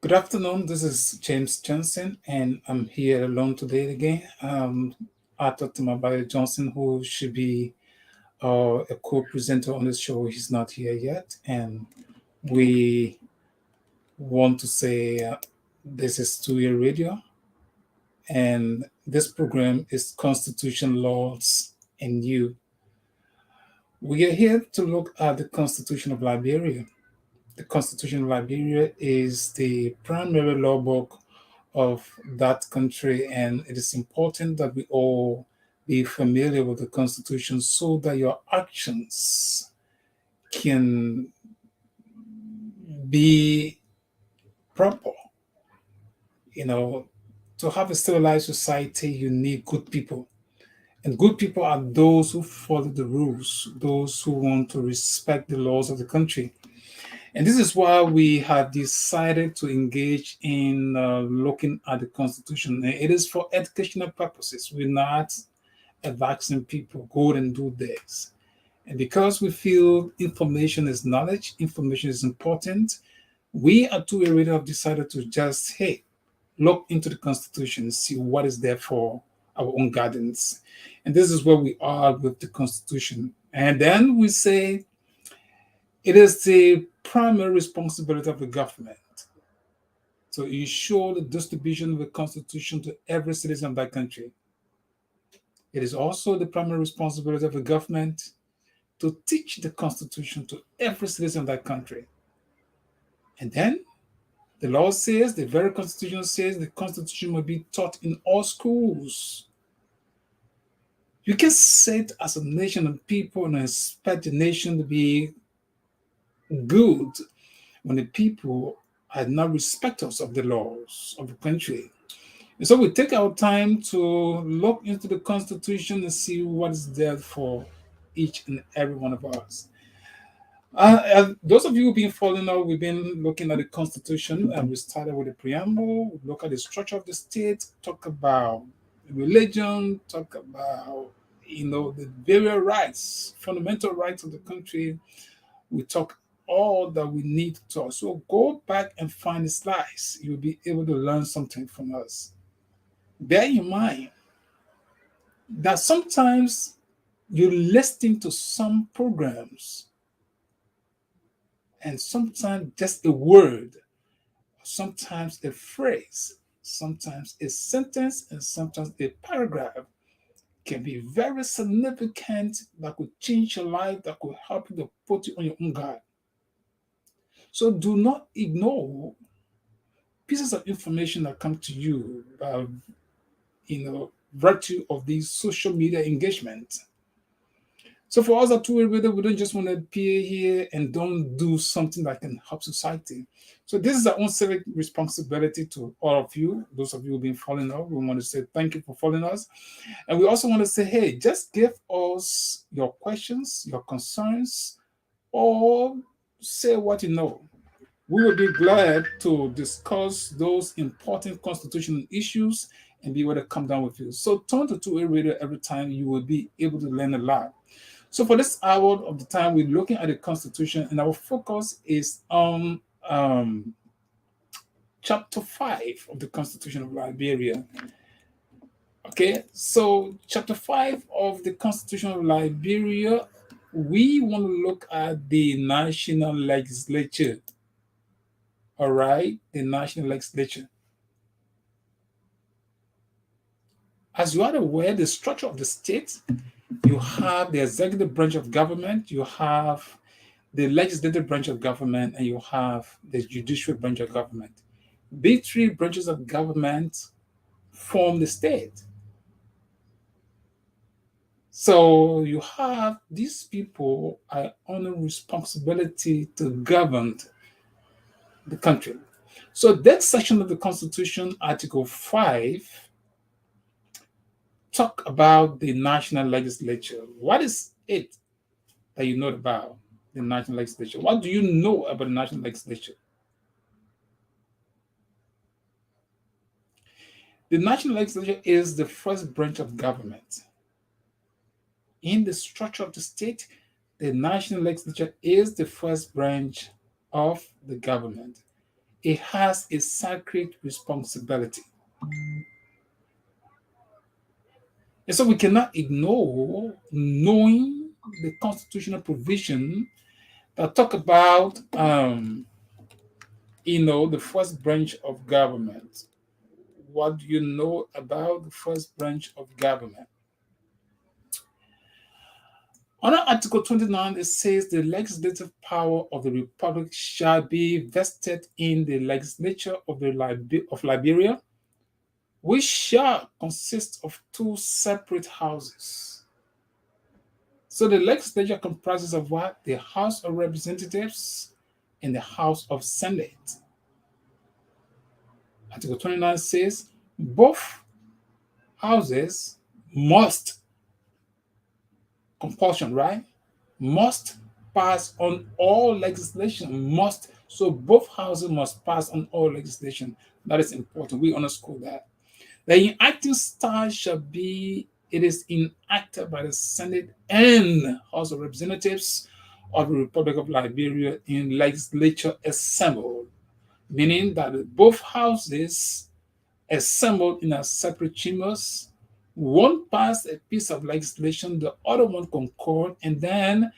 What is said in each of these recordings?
Good afternoon. This is James Johnson, and I'm here alone today again. I talked to my brother Johnson, who should be a co-presenter on this show. He's not here yet, and we want to say this is Two-Year Radio, and this program is Constitution Laws and You. We are here to look at the Constitution of Liberia. The Constitution of Liberia is the primary law book of that country, and it is important that we all be familiar with the Constitution so that your actions can be proper. You know, to have a civilized society, you need good people. And good people are those who follow the rules, those who want to respect the laws of the country. And this is why we have decided to engage in looking at the Constitution. And it is for educational purposes. We're not advising people go and do this. And because we feel information is knowledge, information is important, we at Two Radio have decided to just, hey, look into the Constitution, see what is there for our own guidance. And this is where we are with the Constitution. And then we say, it is the primary responsibility of the government to ensure the distribution of the Constitution to every citizen of that country. It is also the primary responsibility of the government to teach the Constitution to every citizen of that country. And then the law says, the very Constitution says, the Constitution must be taught in all schools. You can sit as a nation of people and expect the nation to be good when the people are not respecters of the laws of the country. And so we take our time to look into the Constitution and see what is there for each and every one of us. Those of you who've been following up, we've been looking at the Constitution, and we started with the preamble, we look at the structure of the state, talk about religion, talk about the various rights, fundamental rights of the country. We talk all that we need to talk. So go back and find the slides. You'll be able to learn something from us. Bear in mind that sometimes you're listening to some programs and sometimes just a word, sometimes a phrase, sometimes a sentence, and sometimes a paragraph can be very significant that could change your life, that could help you to put you on your own guard. So do not ignore pieces of information that come to you by, virtue of these social media engagement. So for us at Two Way, we don't just want to appear here and don't do something that can help society. So this is our own civic responsibility to all of you, those of you who've been following us. We want to say thank you for following us. And we also want to say, hey, just give us your questions, your concerns, or say what you know. We will be glad to discuss those important constitutional issues and be able to come down with you. So turn to Two-Way Radio every time. You will be able to learn a lot. So for this hour of the time, we're looking at the Constitution, and our focus is on Chapter 5 of the Constitution of Liberia. Okay, so Chapter 5 of the Constitution of Liberia, we want to look at the National Legislature. All right, the National Legislature. As you are aware, the structure of the state, you have the executive branch of government, you have the legislative branch of government, and you have the judicial branch of government. These three branches of government form the state. So you have these people are under responsibility to govern the country. So that section of the Constitution, Article 5, talk about the National Legislature. What is it that you know about the National Legislature? What do you know about the National Legislature? The National Legislature is the first branch of government. In the structure of the state, the National Legislature is the first branch of the government. it has a sacred responsibility. And so we cannot ignore knowing the constitutional provision that talk about, the first branch of government. What do you know about the first branch of government? Under Article 29, it says the legislative power of the Republic shall be vested in the legislature of of Liberia, which shall consist of two separate houses. So the legislature comprises of what? The House of Representatives and the House of Senate. Article 29 says both houses must, compulsion, right? Must pass on all legislation. Must. So both houses must pass on all legislation. That is important. We underscore that. The enacting style shall be, it is enacted by the Senate and House of Representatives of the Republic of Liberia in legislature assembled, meaning that both houses assembled in a separate chambers. One passed a piece of legislation, the other one concord, and then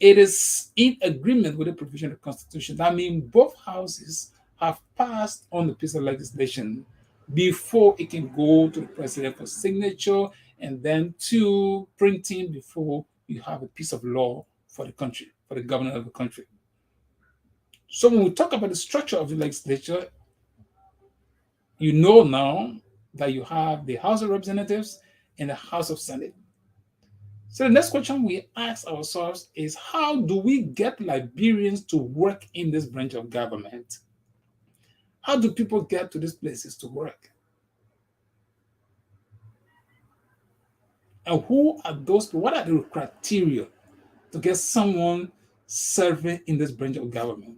it is in agreement with the provision of the Constitution. That means both houses have passed on the piece of legislation before it can go to the president for signature and then to printing before you have a piece of law for the country, for the government of the country. So when we talk about the structure of the legislature, you know now that you have the House of Representatives and the House of Senate. So the next question we ask ourselves is, how do we get Liberians to work in this branch of government? How do people get to these places to work? And who are those people? What are the criteria to get someone serving in this branch of government?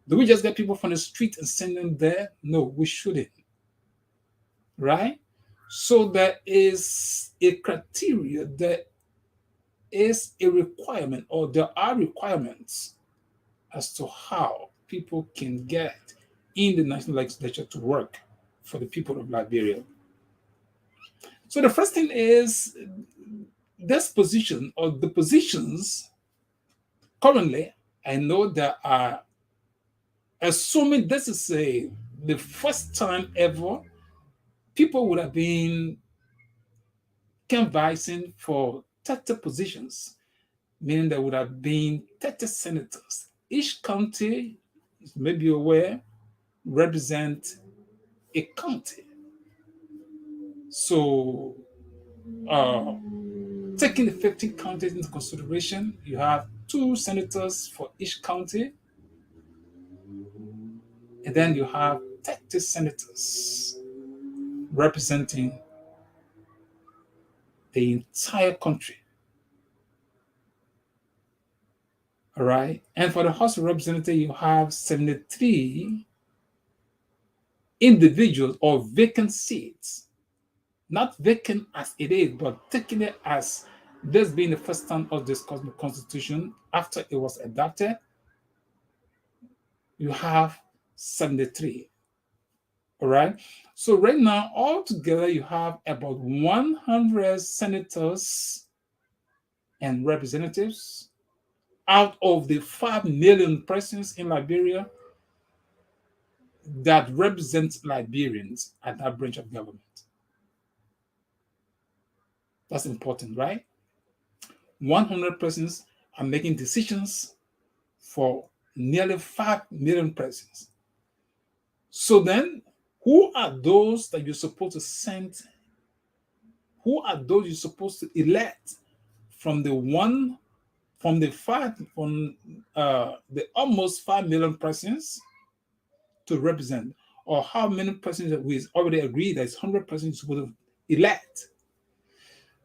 Do we just get people from the street and send them there? No, we shouldn't. Right? So there is a criteria, there is a requirement, or there are requirements as to how people can get in the national legislature to work for the people of Liberia. So the first thing is this position, or the positions currently, I know there are, assuming this is the first time ever, people would have been canvassing for 30 positions, meaning there would have been 30 senators. Each county, as you may be aware, represent a county. So, taking the 15 counties into consideration, you have 2 senators for each county, and then you have 30 senators representing the entire country. All right. And for the House of Representatives, you have 73 individuals or vacant seats. Not vacant as it is, but taking it as this being the first time of discussing the Constitution after it was adopted, you have 73. All right. So right now, altogether, you have about 100 senators and representatives out of the 5 million persons in Liberia that represent Liberians at that branch of government. That's important, right? 100 persons are making decisions for nearly 5 million persons. So then, who are those that you're supposed to send? Who are those you're supposed to elect from the almost 5 million persons to represent? Or how many persons that we already agreed that it's 100 persons you're supposed to elect?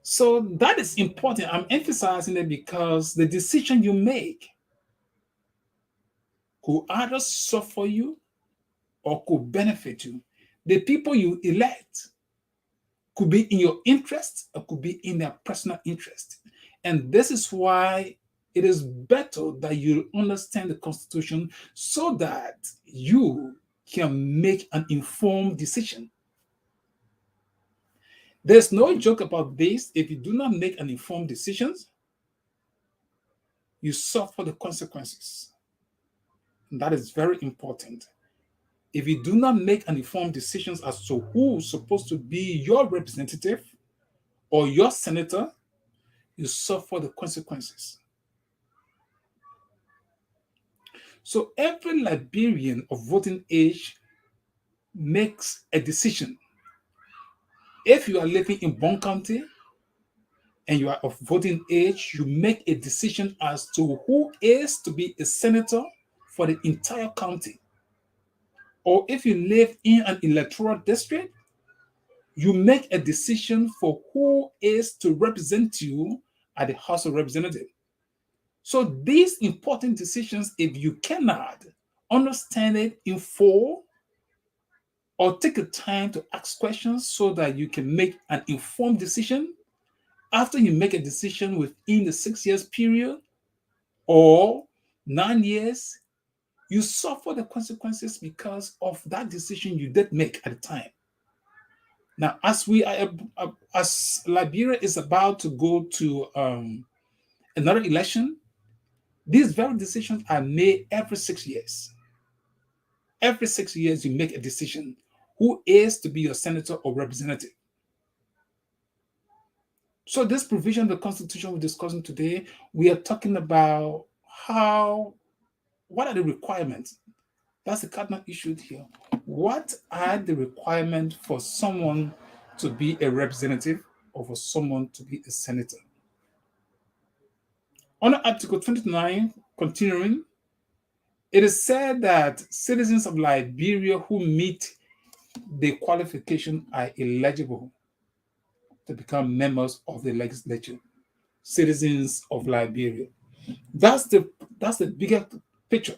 So that is important. I'm emphasizing it because the decision you make could either suffer you or could benefit you. The people you elect could be in your interest or could be in their personal interest. And this is why it is better that you understand the Constitution so that you can make an informed decision. There's no joke about this. If you do not make an informed decision, you suffer the consequences. And that is very important. If you do not make an informed decision as to who's supposed to be your representative or your senator, you suffer the consequences. So every Liberian of voting age makes a decision. If you are living in Bon County and you are of voting age, you make a decision as to who is to be a senator for the entire county. Or if you live in an electoral district, you make a decision for who is to represent you at the House of Representatives. So these important decisions, if you cannot understand it in full or take the time to ask questions so that you can make an informed decision, after you make a decision within the 6 years period or 9 years, you suffer the consequences because of that decision you did make at the time. Now, as Liberia is about to go to another election, these very decisions are made every 6 years. Every 6 years, you make a decision who is to be your senator or representative. So this provision of the Constitution we're discussing today, we are talking about what are the requirements? That's the cardinal issue here. What are the requirements for someone to be a representative or for someone to be a senator? Under Article 29, continuing, it is said that citizens of Liberia who meet the qualification are eligible to become members of the legislature. Citizens of Liberia. That's the bigger picture.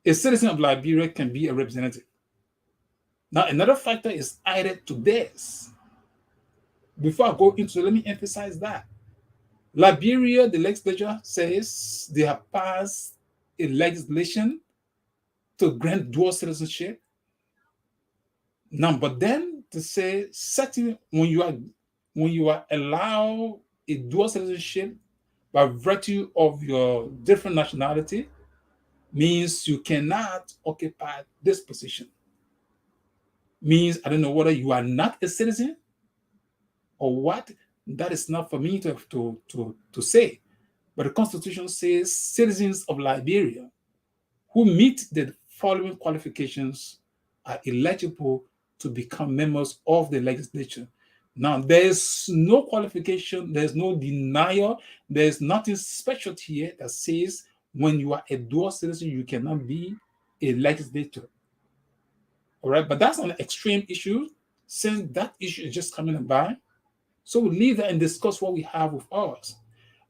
A citizen of Liberia can be a representative. Now, another factor is added to this. Before I go into it, let me emphasize that. Liberia, the legislature says they have passed a legislation to grant dual citizenship. Now, but then to say certain when you are allowed a dual citizenship by virtue of your different nationality, means you cannot occupy this position. Means I don't know whether you are not a citizen or what. That is not for me to say. But the Constitution says citizens of Liberia who meet the following qualifications are eligible to become members of the legislature. Now, there's no qualification, there's no denial, there's nothing special here that says when you are a dual citizen, you cannot be a legislator. All right, but that's an extreme issue since that issue is just coming by. So we leave that and discuss what we have with ours.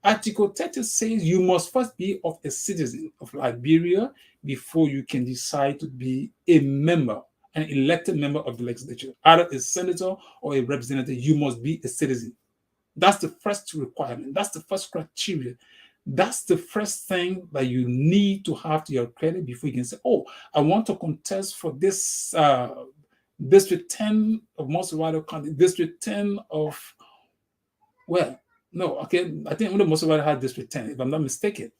Article 30 says you must first be of a citizen of Liberia before you can decide to be a member, an elected member of the legislature, either a senator or a representative. You must be a citizen. That's the first requirement. That's the first criteria. That's the first thing that you need to have to your credit before you can say, oh, I want to contest for this District 10 of Mossorado County, District 10 of, well, no, okay, I think only Mossorado has District 10, if I'm not mistaken.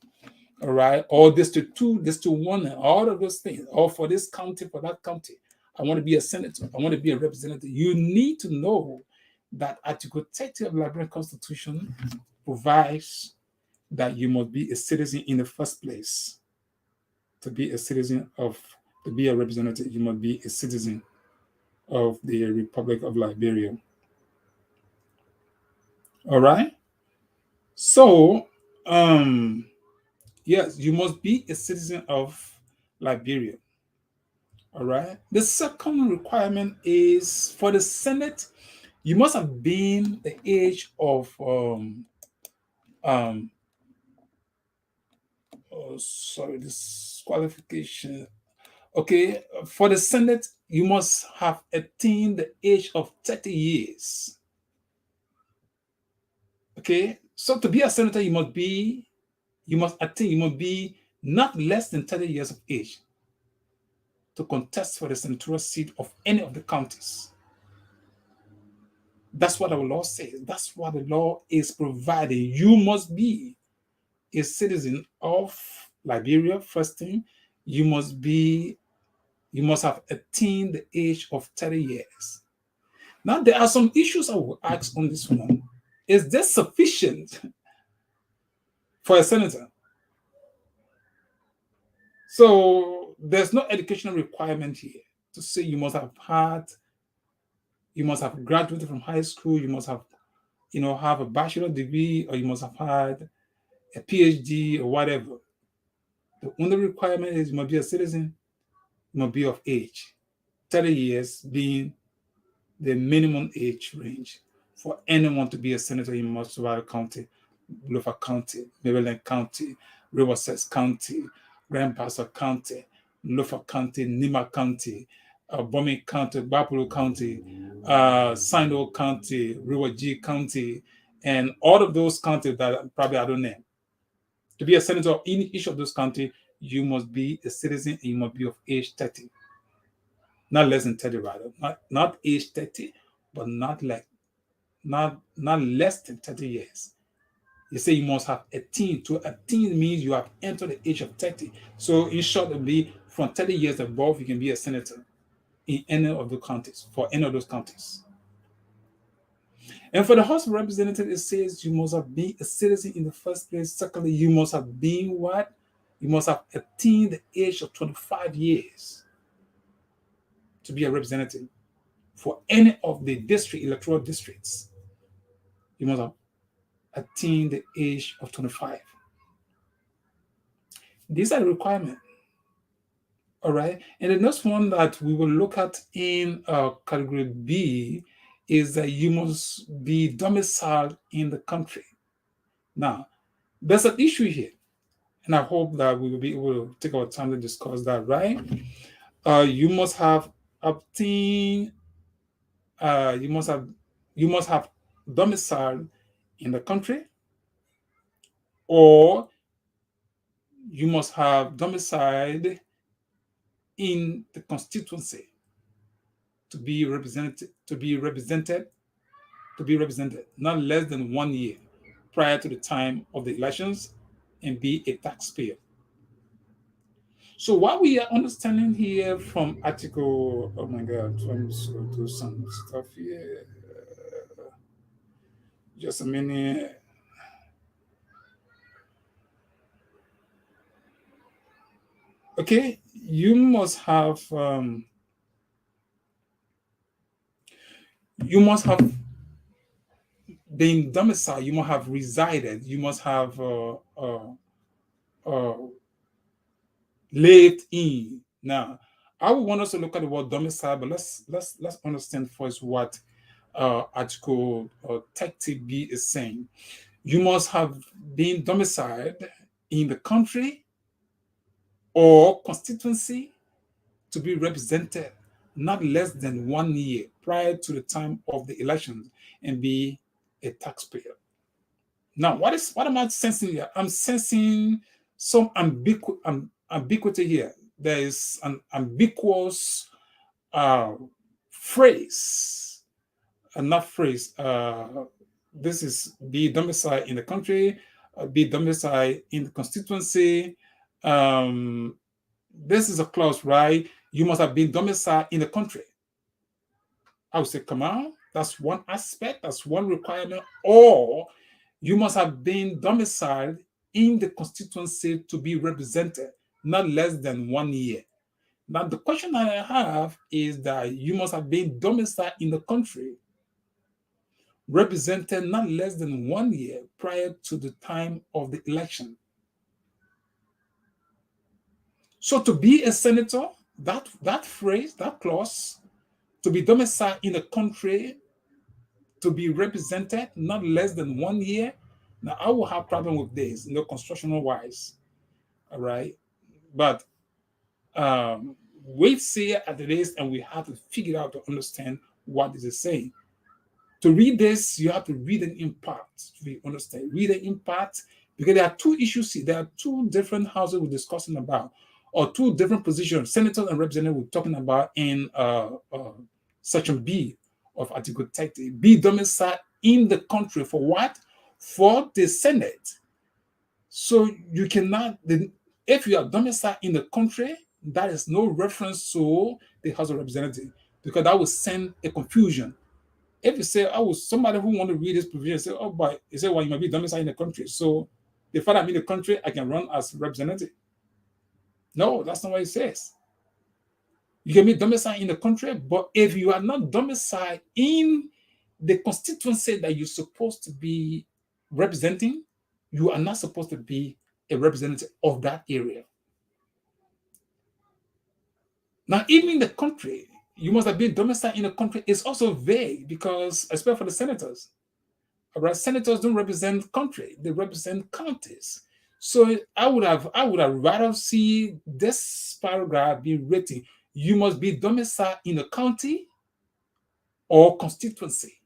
All right, or District 2, District 1, and all of those things, or for this county, for that county. I want to be a senator. I want to be a representative. You need to know that Article 30 of the Liberian Constitution provides that you must be a citizen in the first place. To be a citizen of, to be a representative, you must be a citizen of the Republic of Liberia. All right. So, yes, you must be a citizen of Liberia. All right. The second requirement is for the Senate, you must have been the age of this qualification. Okay, for the Senate, you must have attained the age of 30 years. Okay, so to be a senator, you must be not less than 30 years of age. to contest for the senatorial seat of any of the counties. That's what our law says. That's what the law is providing. You must be a citizen of Liberia, first thing. You must be, you must have attained the age of 30 years. Now, there are some issues I will ask on this one. Is this sufficient for a senator? So there's no educational requirement here to say you must have graduated from high school, you must have a bachelor degree, or you must have had a PhD or whatever. The only requirement is you must be a citizen, you must be of age. 30 years being the minimum age range for anyone to be a senator in Moscow County, Bluffard County, Maryland County, Riverside County, Grand Pastor County, Luffolk County, Nima County, Bombay County, Bapuru County, Sino County, River G County, and all of those counties that probably I don't name. To be a senator in each of those counties, you must be a citizen and you must be of age 30. Not less than 30, rather. Not age 30, but not less than 30 years. You say you must have 18. To 18 means you have entered the age of 30. So in short, it will be from 30 years above, you can be a senator in any of the counties, for any of those counties. And for the House of Representatives, it says you must have been a citizen in the first place. Secondly, you must have been what? You must have attained the age of 25 years to be a representative for any of the electoral districts. You must have attained the age of 25. These are the requirements. All right. And the next one that we will look at in category B is that you must be domiciled in the country. Now, there's an issue here, and I hope that we will be able to take our time to discuss that, right? You must have obtained, you must have domiciled in the country, or you must have domiciled in the constituency to be represented not less than 1 year prior to the time of the elections, and be a taxpayer. So what we are understanding here from article, oh my God, let me just go do some stuff here. Just a minute. Okay, you must have been domiciled, you must have resided, you must have lived in. Now, I would want us to look at the word domicile, but let's understand first what Article 30B is saying. You must have been domiciled in the country or constituency to be represented not less than 1 year prior to the time of the election, and be a taxpayer. Now, what am I sensing here? I'm sensing some ambiguity here. There is an ambiguous phrase, not phrase. This is be domiciled in the country, be domiciled in the constituency. This is a clause, right? You must have been domiciled in the country. I would say, come on, that's one aspect, that's one requirement. Or you must have been domiciled in the constituency to be represented not less than 1 year. Now, the question I have is that you must have been domiciled in the country, represented not less than 1 year prior to the time of the election. So to be a senator, that phrase, that clause, to be domiciled in a country, to be represented not less than 1 year. Now, I will have problem with this, constructional wise. All right. But wait, see at the list, and we have to figure out to understand what this is saying. To read this, you have to read it in parts to understand. Read it in parts, because there are two issues here. There are two different houses we're discussing about. or two different positions, senators and representatives we're talking about in section B of Article 30, be domiciled in the country for what? For the Senate. So you cannot, if you are domiciled in the country, that is no reference to the House of Representatives, because that will send a confusion. If you say, oh, somebody who want to read this provision say, oh, but you say, well, you might be domiciled in the country. So the fact I'm in the country, I can run as representative. No, that's not what it says. You can be domiciled in the country, but if you are not domiciled in the constituency that you're supposed to be representing, you are not supposed to be a representative of that area. Now, even in the country, you must have been domiciled in the country is also vague because, especially for the senators, all right, senators don't represent country; they represent counties. So I would have rather see this paragraph be written. You must be domiciled in a county or constituency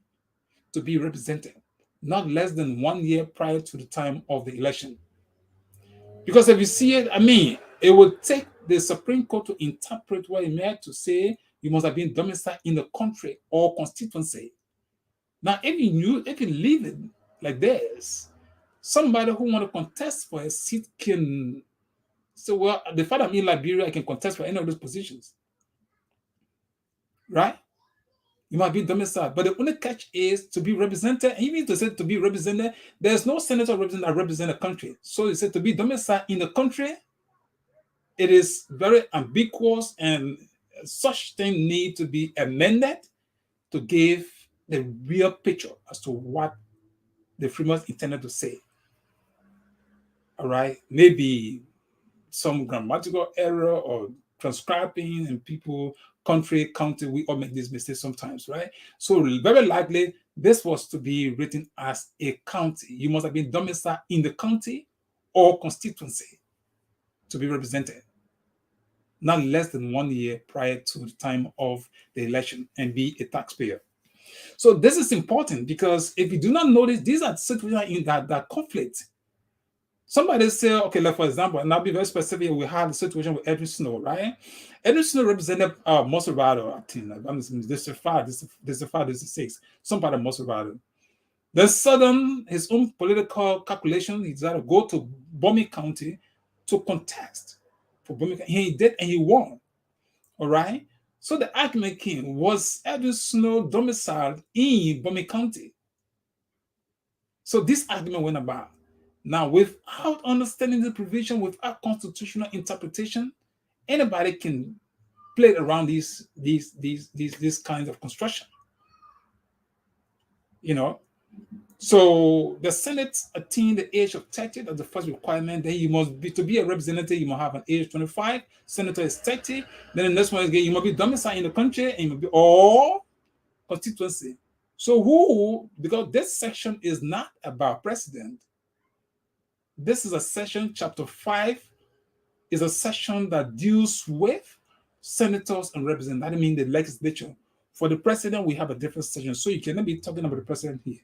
to be represented, not less than 1 year prior to the time of the election. Because if you see it, I mean, it would take the Supreme Court to interpret what it meant to say you must have been domiciled in the country or constituency. Now, if you leave it like this, somebody who want to contest for a seat can say, well, the fact I'm in Liberia, I can contest for any of those positions, right? You might be domiciled, but the only catch is to be represented. Even to say to be represented, there's no senator that represent a country. So he said to be domiciled in the country, it is very ambiguous, and such thing need to be amended to give the real picture as to what the framers intended to say. All right, maybe some grammatical error or transcribing and people, country, county, we all make these mistakes sometimes, right? So very likely this was to be written as a county. You must have been domiciled in the county or constituency to be represented, not less than 1 year prior to the time of the election, and be a taxpayer. So this is important because if you do not notice, these are situations in that conflict. Somebody say, okay, like for example, and I'll be very specific, we had the situation with Edwin Snow, right? Edwin Snow represented Moserado, I think, District 5, District 5, District 6, some part of Moserado. Then sudden, his own political calculation, he decided to go to Bomi County to contest for Bomi County. He did, and he won, all right? So the argument came, was Edwin Snow domiciled in Bomi County? So this argument went about. Now, without understanding the provision, without constitutional interpretation, anybody can play around these kinds of construction. You know, so the Senate attained the age of 30. That's the first requirement. Then you must be to be a representative. You must have an age 25. Senator is 30. Then the next one is you must be domiciled in the country, and you must be or constituency. So who? Because this section is not about president. This is a section, chapter 5 is a section that deals with senators and representatives. That means the legislature. For the president, we have a different section. So you cannot be talking about the president here.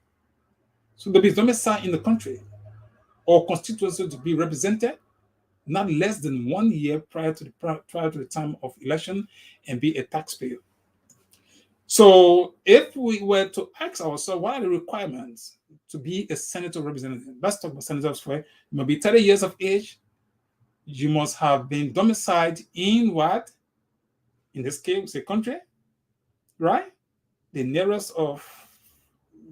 So there is domicile in the country or constituency to be represented, not less than 1 year prior to the time of election, and be a taxpayer. So if we were to ask ourselves, what are the requirements to be a senator representative? Let's talk about senators first. You must be 30 years of age. You must have been domiciled in what? In this case, the country, right? The nearest of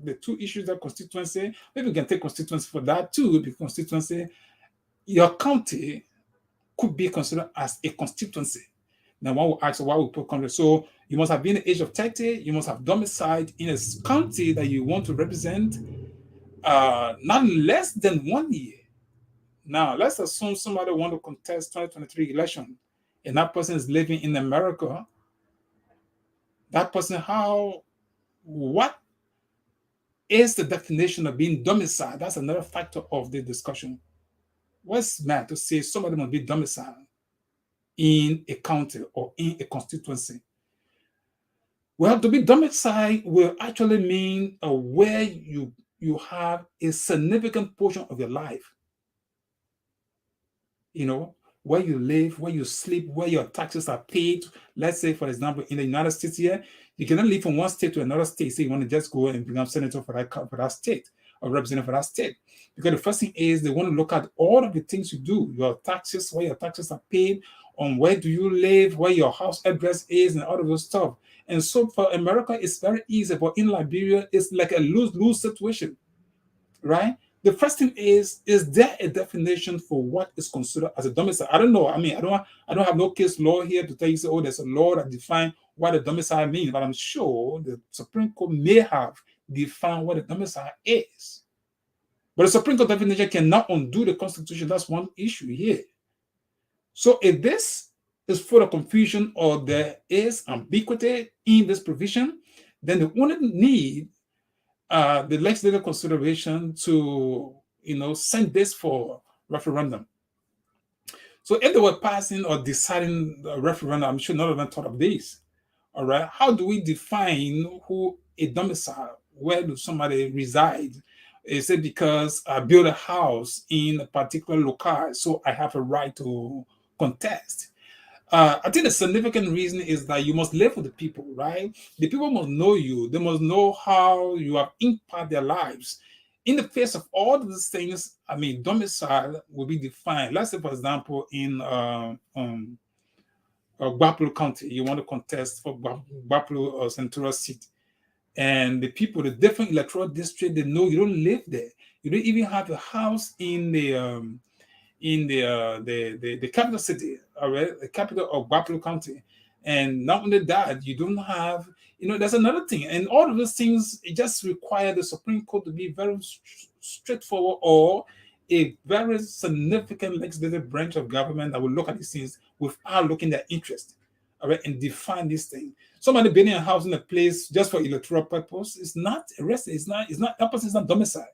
the two issues that constituency, maybe we can take constituency for that too, because constituency, your county could be considered as a constituency. Now, one will ask why we put country. So you must have been the age of 30, you must have domiciled in a county that you want to represent, not less than 1 year. Now, let's assume somebody want to contest 2023 election, and that person is living in America. That person, what is the definition of being domiciled? That's another factor of the discussion. What's meant to say somebody must be domiciled in a county or in a constituency? Well, to be domiciled will actually mean where you have a significant portion of your life. You know, where you live, where you sleep, where your taxes are paid. Let's say, for example, in the United States here, you cannot leave from one state to another state. Say you want to just go and become senator for that state or representative for that state. Because the first thing is they want to look at all of the things you do, your taxes, where your taxes are paid, on where do you live, where your house address is, and all of those stuff. And so for America, it's very easy, but in Liberia, it's like a lose-lose situation, right? The first thing is there a definition for what is considered as a domicile? I don't know. I mean, I don't have no case law here to tell you, say, oh, there's a law that defines what a domicile means, but I'm sure the Supreme Court may have defined what a domicile is. But the Supreme Court definition cannot undo the Constitution. That's one issue here. So if this is full of confusion or there is ambiguity in this provision, then they only need the legislative consideration to, send this for referendum. So if they were passing or deciding a referendum, I'm sure none of them thought of this. All right. How do we define who a domicile? Where do somebody reside? Is it because I built a house in a particular locale, so I have a right to contest? I think the significant reason is that you must live with the people, right? The people must know you. They must know how you have impacted their lives. In the face of all of these things, I mean, domicile will be defined. Let's say, for example, in Guapulu County, you want to contest for Guapulu Central seat. And the people, the different electoral district, they know you don't live there. You don't even have a house in the capital city, all right, the capital of Guapulu County. And not only that, you don't have, there's another thing. And all of those things, it just require the Supreme Court to be very straightforward, or a very significant legislative branch of government that will look at these things without looking at interest, all right, and define these things. Somebody building a house in a place just for electoral purpose is not arrested. It's not, that person is not domiciled.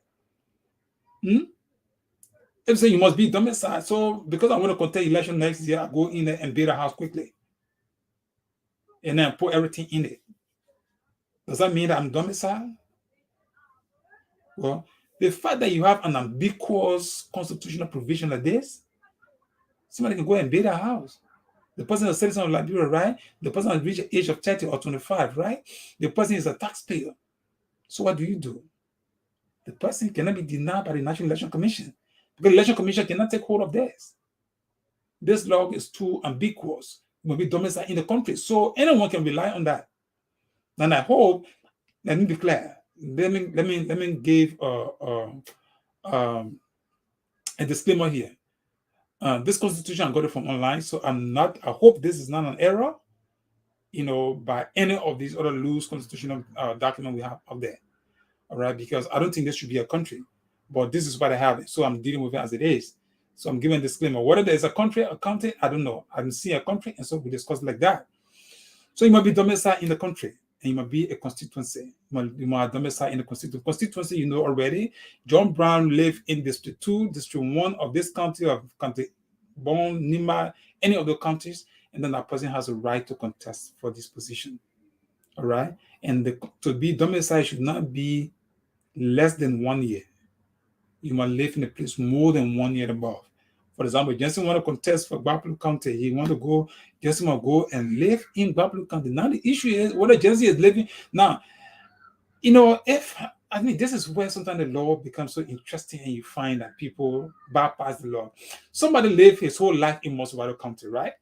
If say you must be domiciled, so because I want to contest election next year, I go in there and build a house quickly and then put everything in it. Does that mean that I'm domiciled? Well, the fact that you have an ambiguous constitutional provision like this, somebody can go and build a house. The person is a citizen of Liberia, right? The person has reached the age of 30 or 25, right? The person is a taxpayer. So what do? The person cannot be denied by the National Election Commission, because the Election Commission cannot take hold of this. This law is too ambiguous. It will be domiciled in the country, so anyone can rely on that. And I hope, let me be clear. Let me give a disclaimer here. This constitution I got it from online, so I hope this is not an error, by any of these other loose constitutional documents we have out there. All right, because I don't think this should be a country, but this is what I have, so I'm dealing with it as it is. So I'm giving a disclaimer. Whether there's a country, a county, I don't know. I didn't see a country, and so we discuss like that. So you might be domiciled in the country, and you might be a constituency. You might domicile in the constituency. You know already. John Brown lived in District 2, District 1 of this county, Bon, Nima, any of the counties, and then that person has a right to contest for this position. All right, and to be domiciled should not be less than 1 year. You must live in a place more than 1 year above. For example, Jensen want to contest for Guapulu County. Jensen will go and live in Guapulu County. Now the issue is whether Jensen is living. Now, I think this is where sometimes the law becomes so interesting, and you find that people bypass the law. Somebody lived his whole life in Moswado County, right?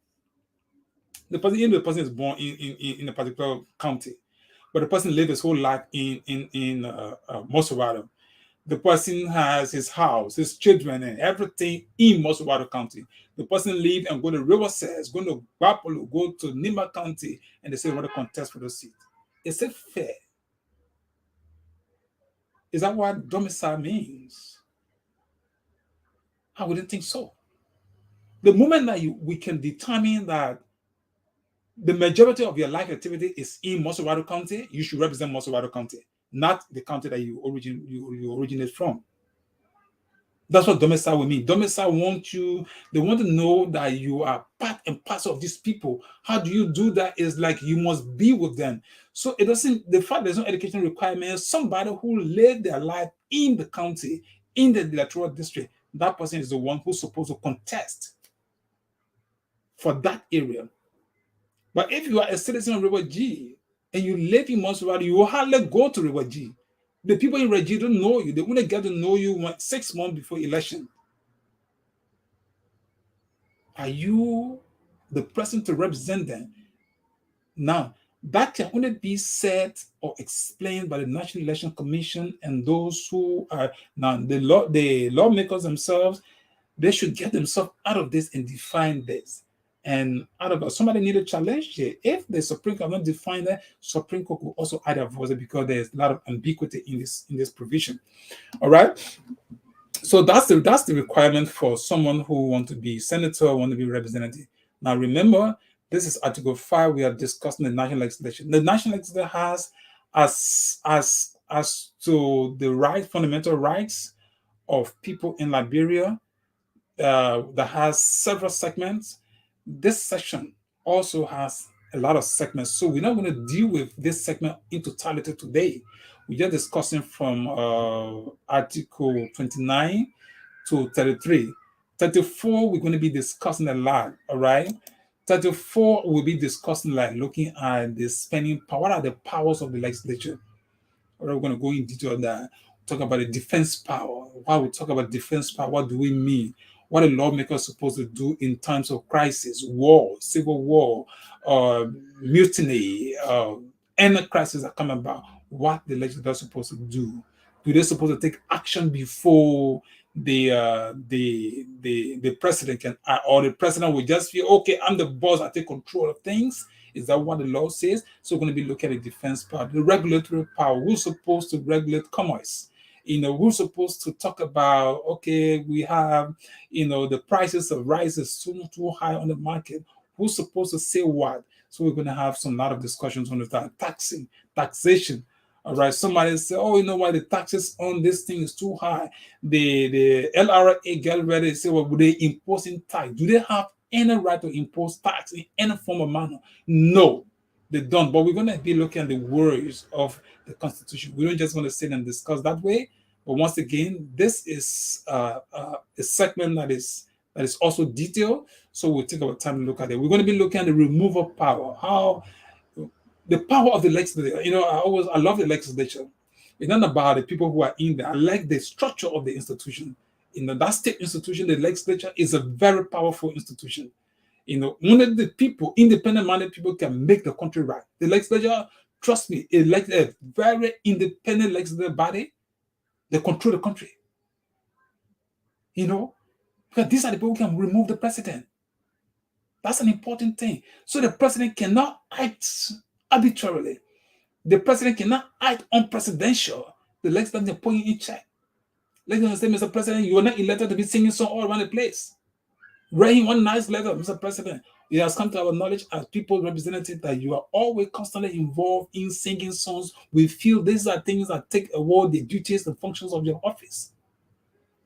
The person is born in a particular county, but the person lived his whole life in Moswado. The person has his house, his children, and everything in Moswado County. The person leave and go to Riverside, go to Guapulu, go to Nima County, and they say want to contest for the seat. Is it fair? Is that what domicile means? I wouldn't think so. The moment that we can determine that the majority of your life activity is in Moswado County, you should represent Moswado County, not the county that you originate from. That's what domicile will mean. Domicile they want to know that you are part and parcel of these people. How do you do that? Is like you must be with them. So the fact there's no education requirement, somebody who lived their life in the county, in the electoral district, that person is the one who's supposed to contest. for that area. But if you are a citizen of River G and you live in Montserrat, you will hardly go to River G. The people in River G don't know you. They only get to know you 6 months before election. Are you the person to represent them? Now, that can only be said or explained by the National Election Commission and those who are now the lawmakers themselves. They should get themselves out of this and define this. And out of somebody need to challenge it. If the Supreme Court not define that, Supreme Court will also add a voice because there's a lot of ambiguity in this provision. All right. So that's the requirement for someone who want to be senator, want to be representative. Now remember, this is Article 5. We are discussing the national legislature. The national legislature has as to the fundamental rights of people in Liberia, that has several segments. This section also has a lot of segments. So we're not going to deal with this segment in totality today. We're just discussing from Article 29 to 33. 34, we're going to be discussing a lot, all right? 34, we'll be discussing, like, looking at the spending power. What are the powers of the legislature? All right, we're going to go in detail on that. Talk about the defense power. While we talk about defense power, what do we mean? What are lawmakers supposed to do in times of crisis, war, civil war, mutiny, any crisis that come about? What the legislature is supposed to do? Do they supposed to take action before the president can, or the president will just feel, okay, I'm the boss, I take control of things? Is that what the law says? So we're going to be looking at the defense power, the regulatory power. Who's supposed to regulate commerce? Who's supposed to talk about, okay, we have, the prices of rice is too high on the market. Who's supposed to say what? So we're going to have some lot of discussions on that. Taxation. All right. Somebody say, oh, you know what? The taxes on this thing is too high. The LRA get ready to say, well, would they impose in tax? Do they have any right to impose tax in any form of manner? No, they don't. But we're going to be looking at the words of the Constitution. We don't just want to sit and discuss that way. But once again, this is a segment that is also detailed. So we'll take our time to look at it. We're going to be looking at the removal power, how the power of the legislature. I love the legislature. It's not about the people who are in there. I like the structure of the institution. That state institution, the legislature, is a very powerful institution. Only the people, independent-minded people, can make the country right. The legislature, trust me, elect a very independent legislative body. They control the country. Because these are the people who can remove the president. That's an important thing. So the president cannot act arbitrarily. The president cannot act unpresidential. The legislature put you in check. Legislature say, Mr. President, you are not elected to be singing song all around the place. Write him one nice letter, Mr. President. It has come to our knowledge as people representative that you are always constantly involved in singing songs. We feel these are things that take away the duties and functions of your office.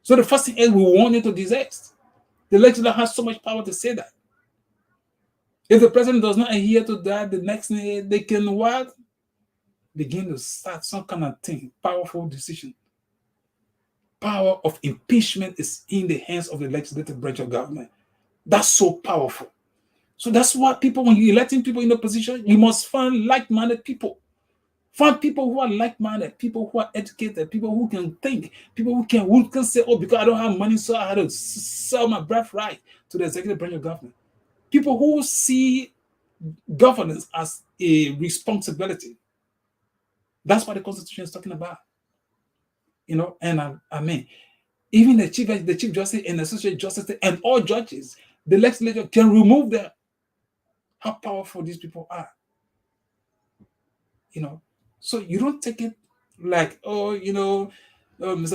So the first thing is we want you to desist. The legislature has so much power to say that. If the president does not adhere to that, the next thing they can what? Begin to start some kind of thing, powerful decision. Power of impeachment is in the hands of the legislative branch of government. That's so powerful. So that's why people, when you're electing people in a position, you must find like-minded people. Find people who are like-minded, people who are educated, people who can think, people who can say, oh, because I don't have money, so I had to sell my birthright to the executive branch of government. People who see governance as a responsibility. That's what the Constitution is talking about. And I mean, even the chief justice and the associate justice and all judges, the legislature can remove them. How powerful these people are. So you don't take it like, Mr.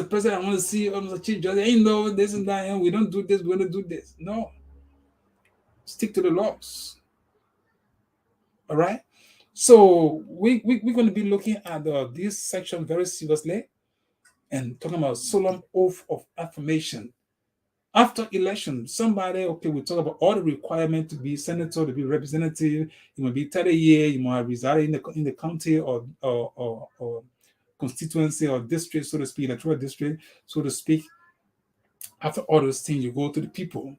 President, I want to see Mr. Chief Justice, this and that, and we don't do this, we're going to do this. No. Stick to the laws. All right? So we're going to be looking at this section very seriously and talking about solemn oath of affirmation. After election, we talk about all the requirements to be senator, to be representative. You might be 30 years, you might reside in the county or constituency or district, so to speak, electoral district, so to speak. After all those things, you go to the people.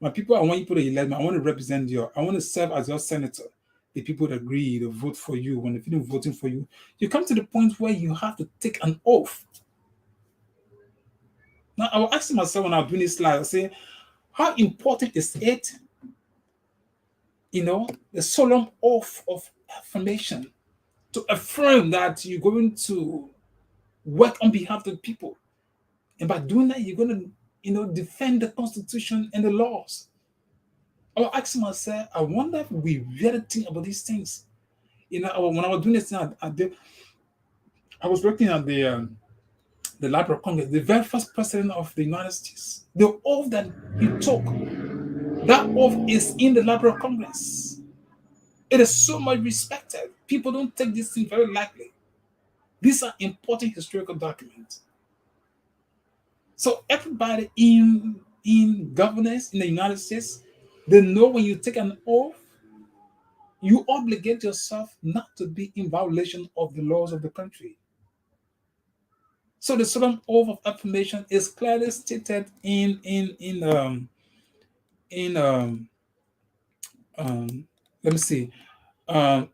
My people, I want you to elect me. I want to represent you. I want to serve as your senator. The people that agree to vote for you, when they finish voting for you, you come to the point where you have to take an oath. Now, I was asking myself when I was doing this slide, I say, how important is it, the solemn oath of affirmation to affirm that you're going to work on behalf of the people. And by doing that, you're going to, defend the Constitution and the laws. I was asking myself, I wonder if we really think about these things. When I was doing this thing, I was working at the Library of Congress, the very first president of the United States. The oath that he took, that oath is in the Library of Congress. It is so much respected. People don't take this thing very lightly. These are important historical documents. So everybody in governance in the United States, they know when you take an oath, you obligate yourself not to be in violation of the laws of the country. So the solemn oath of affirmation is clearly stated in let me see.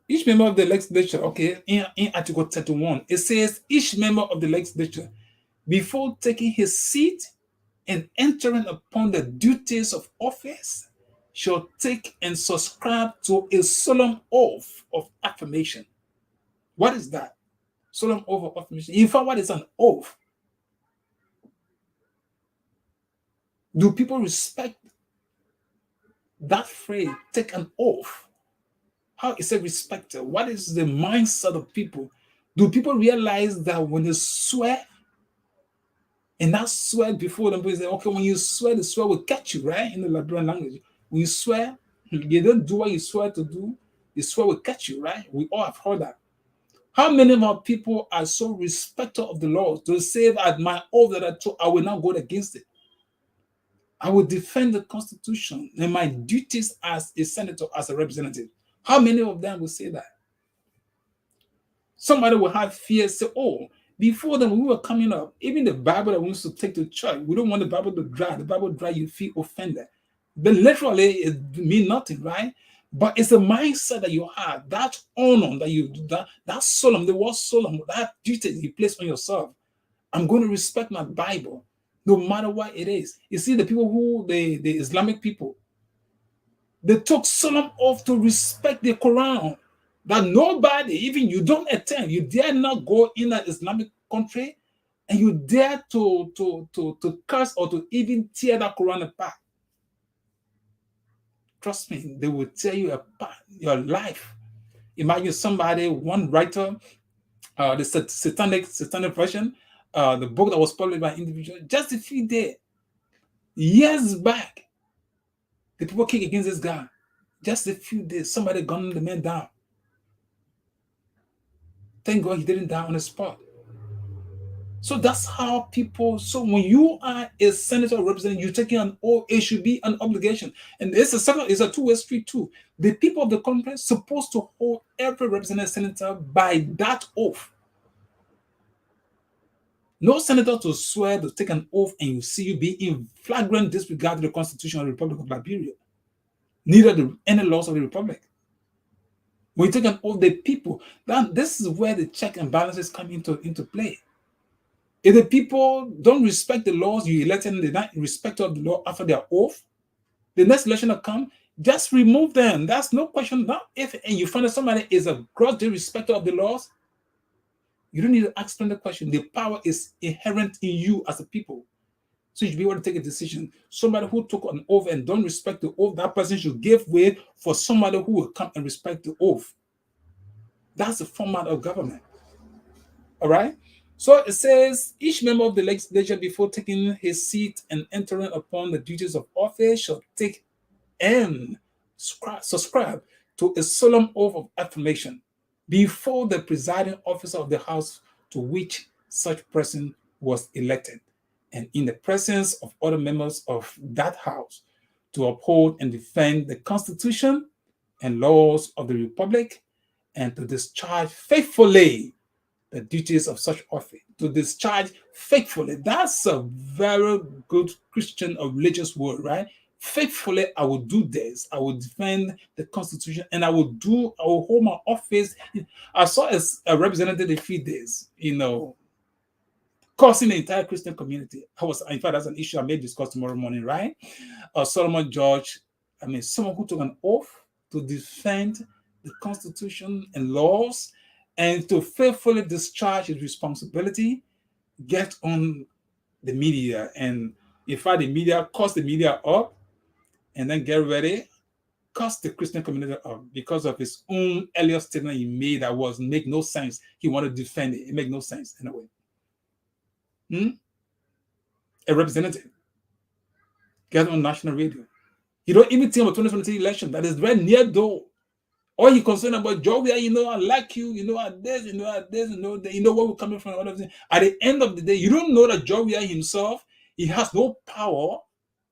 Each member of the legislature, okay, in Article 31, it says each member of the legislature, before taking his seat and entering upon the duties of office, shall take and subscribe to a solemn oath of affirmation. What is that? Solemn oath of affirmation. In fact, what is an oath? Do people respect that phrase, take an oath? How is it respected? What is the mindset of people? Do people realize that when they swear, and that swear before them, people say, okay, when you swear, the swear will catch you, right? In the Liberian language. When you swear, you don't do what you swear to do, the swear will catch you, right? We all have heard that. How many of our people are so respectful of the laws to say that my oath that I took, I will not go against it? I will defend the Constitution and my duties as a senator, as a representative. How many of them will say that? Somebody will have fear, say, oh, before then, when we were coming up, even the Bible that we used to take to church, we don't want the Bible to dry. The Bible dry, you feel offended. But literally, it means nothing, right? But it's a mindset that you have, that honor that you do, that solemn, the word solemn, that duty you place on yourself. I'm going to respect my Bible, no matter what it is. You see, the people the Islamic people, they took solemn oath to respect the Quran. That nobody, even you don't attend, you dare not go in an Islamic country and you dare to curse or to even tear that Quran apart. Trust me, they will tear you apart, your life. Imagine somebody, one writer, the satanic version, the book that was published by an individual, just a few days, years back, the people kick against this guy. Just a few days, somebody gunned the man down. Thank God he didn't die on the spot. So that's how people. So when you are a senator representing, you're taking an oath. It should be an obligation, and it's a two-way street too. The people of the country supposed to hold every representative senator by that oath. No senator to swear to take an oath and you see you be in flagrant disregard to the Constitution of the Republic of Liberia, neither any laws of the Republic. When you take an oath, the people, then this is where the check and balances come into play. If the people don't respect the laws you elected and they're not in respect of the law after their oath, the next election will come, just remove them. That's no question. Now, if and you find that somebody is a gross disrespecter of the laws, you don't need to ask them the question. The power is inherent in you as a people. So you should be able to take a decision. Somebody who took an oath and don't respect the oath, that person should give way for somebody who will come and respect the oath. That's the format of government. All right? So it says, each member of the legislature before taking his seat and entering upon the duties of office shall take and subscribe to a solemn oath of affirmation before the presiding officer of the house to which such person was elected, and in the presence of other members of that house, to uphold and defend the Constitution and laws of the Republic, and to discharge faithfully the duties of such office. To discharge faithfully. That's a very good Christian or religious word, right? Faithfully, I will do this. I will defend the Constitution, and I will hold my office. I saw a representative a few days, causing the entire Christian community. In fact, that's an issue I may discuss tomorrow morning, right? Solomon George, someone who took an oath to defend the Constitution and laws and to faithfully discharge his responsibility, get on the media. And in fact, the media caused the media up and then get ready, caused the Christian community up because of his own earlier statement he made that make no sense. He wanted to defend it. It made no sense in a way. A representative get on national radio. You don't even think about 2023 election that is very near though. All he concerned about Georgia, I like you, this, this, where we're coming from, all of this. At the end of the day, you don't know that Georgia himself, he has no power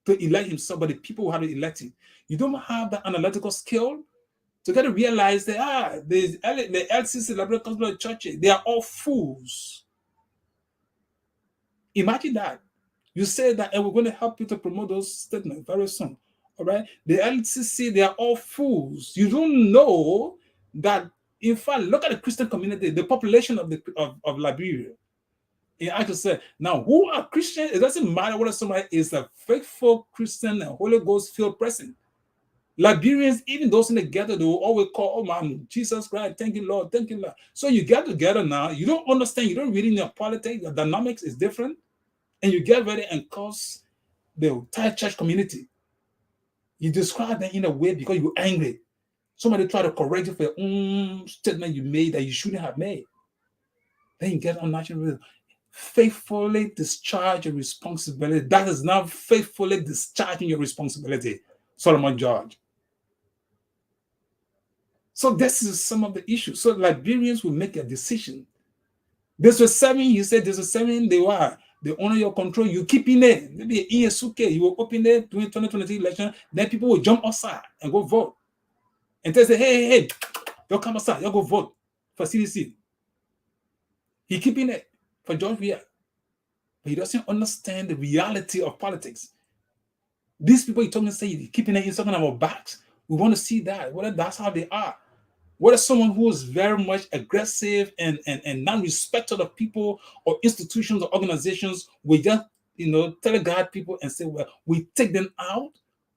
to elect himself, but the people who have to elect him. You don't have the analytical skill to get to realize that the LCC, Liberal Council of Churches, they are all fools. Imagine that. You say that, and we're going to help you to promote those statements very soon. All right. The LCC, they are all fools. You don't know that, in fact, look at the Christian community, the population of Liberia. I just said, now, who are Christians? It doesn't matter whether somebody is a faithful Christian and Holy Ghost filled person. Liberians, even those in the ghetto, they will always call, oh man, Jesus Christ, thank you, Lord, thank you, Lord. So you get together now, you don't understand, you don't really know politics, the dynamics is different, and you get ready and cause the entire church community. You describe them in a way because you're angry. Somebody try to correct you for your own statement you made that you shouldn't have made. Then you get on national radio. Faithfully discharge your responsibility. That is not faithfully discharging your responsibility, Solomon George. So this is some of the issues. So Liberians will make a decision. This was 7, you said this was 7, they honor your control, you keep in there. Maybe in Suke, you will open there during 2023 election, then people will jump outside and go vote. And they say, hey, don't come outside, you go vote for CDC. He keeping it for George Weah. But he doesn't understand the reality of politics. These people you're talking say keeping it in talking about backs. We want to see that. Whether that's how they are. Whether someone who is very much aggressive and non-respected of people or institutions or organizations, we just teleguide people and say, well, we take them out.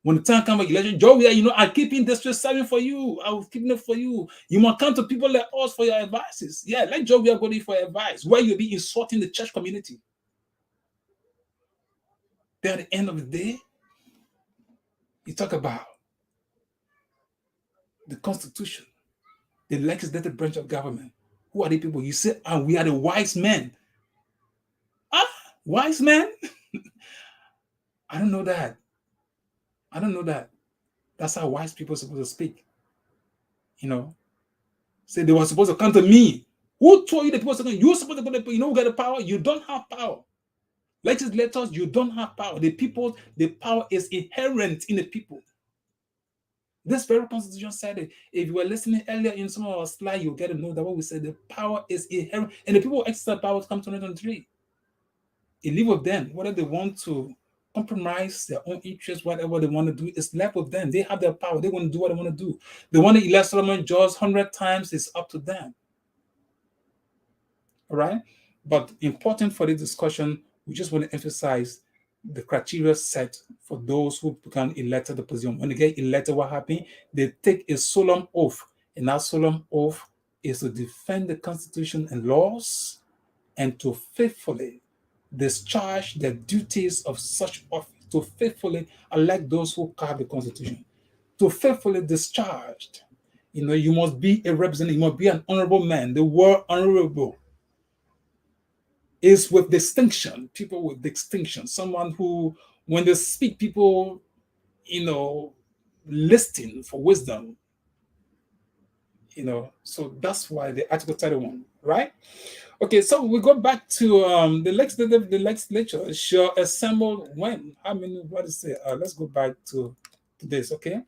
When the time comes for election, Joe, I keep in District 7 for you. I will keep it for you. You must come to people like us for your advices. Yeah, let Joe go there for advice. Where you'll be insulting the church community. Then at the end of the day, you talk about the Constitution, the legislative branch of government. Who are the people? You say, we are the wise men. Wise men? I don't know that. That's how wise people are supposed to speak. Say they were supposed to come to me. Who told you the people are supposed to come? You're supposed to go to who got the power? You don't have power. Legislators, you don't have power. The power is inherent in the people. This very constitution said it. If you were listening earlier in some of our slides, you'll get to know that what we said, the power is inherent. And the people who exercise power to come 2023. It live with them. Whether they want to compromise their own interests, whatever they want to do, it's left with them. They have their power. They want to do what they want to do. They want to elect Solomon George 100 times. It's up to them. All right? But important for this discussion, we just want to emphasize the criteria set for those who become elected to the position. When they get elected, what happens? They take a solemn oath. And that solemn oath is to defend the Constitution and laws and to faithfully discharge the duties of such office, to faithfully elect those who carve the Constitution, to faithfully discharge. You must be a representative, you must be an honorable man. The word honorable is with distinction, people with distinction, someone who, when they speak, people, listen for wisdom, so that's why the Article 31, right? Okay, so we go back to the legislature shall assemble when? How many? What is it? Let's go back to this. Okay.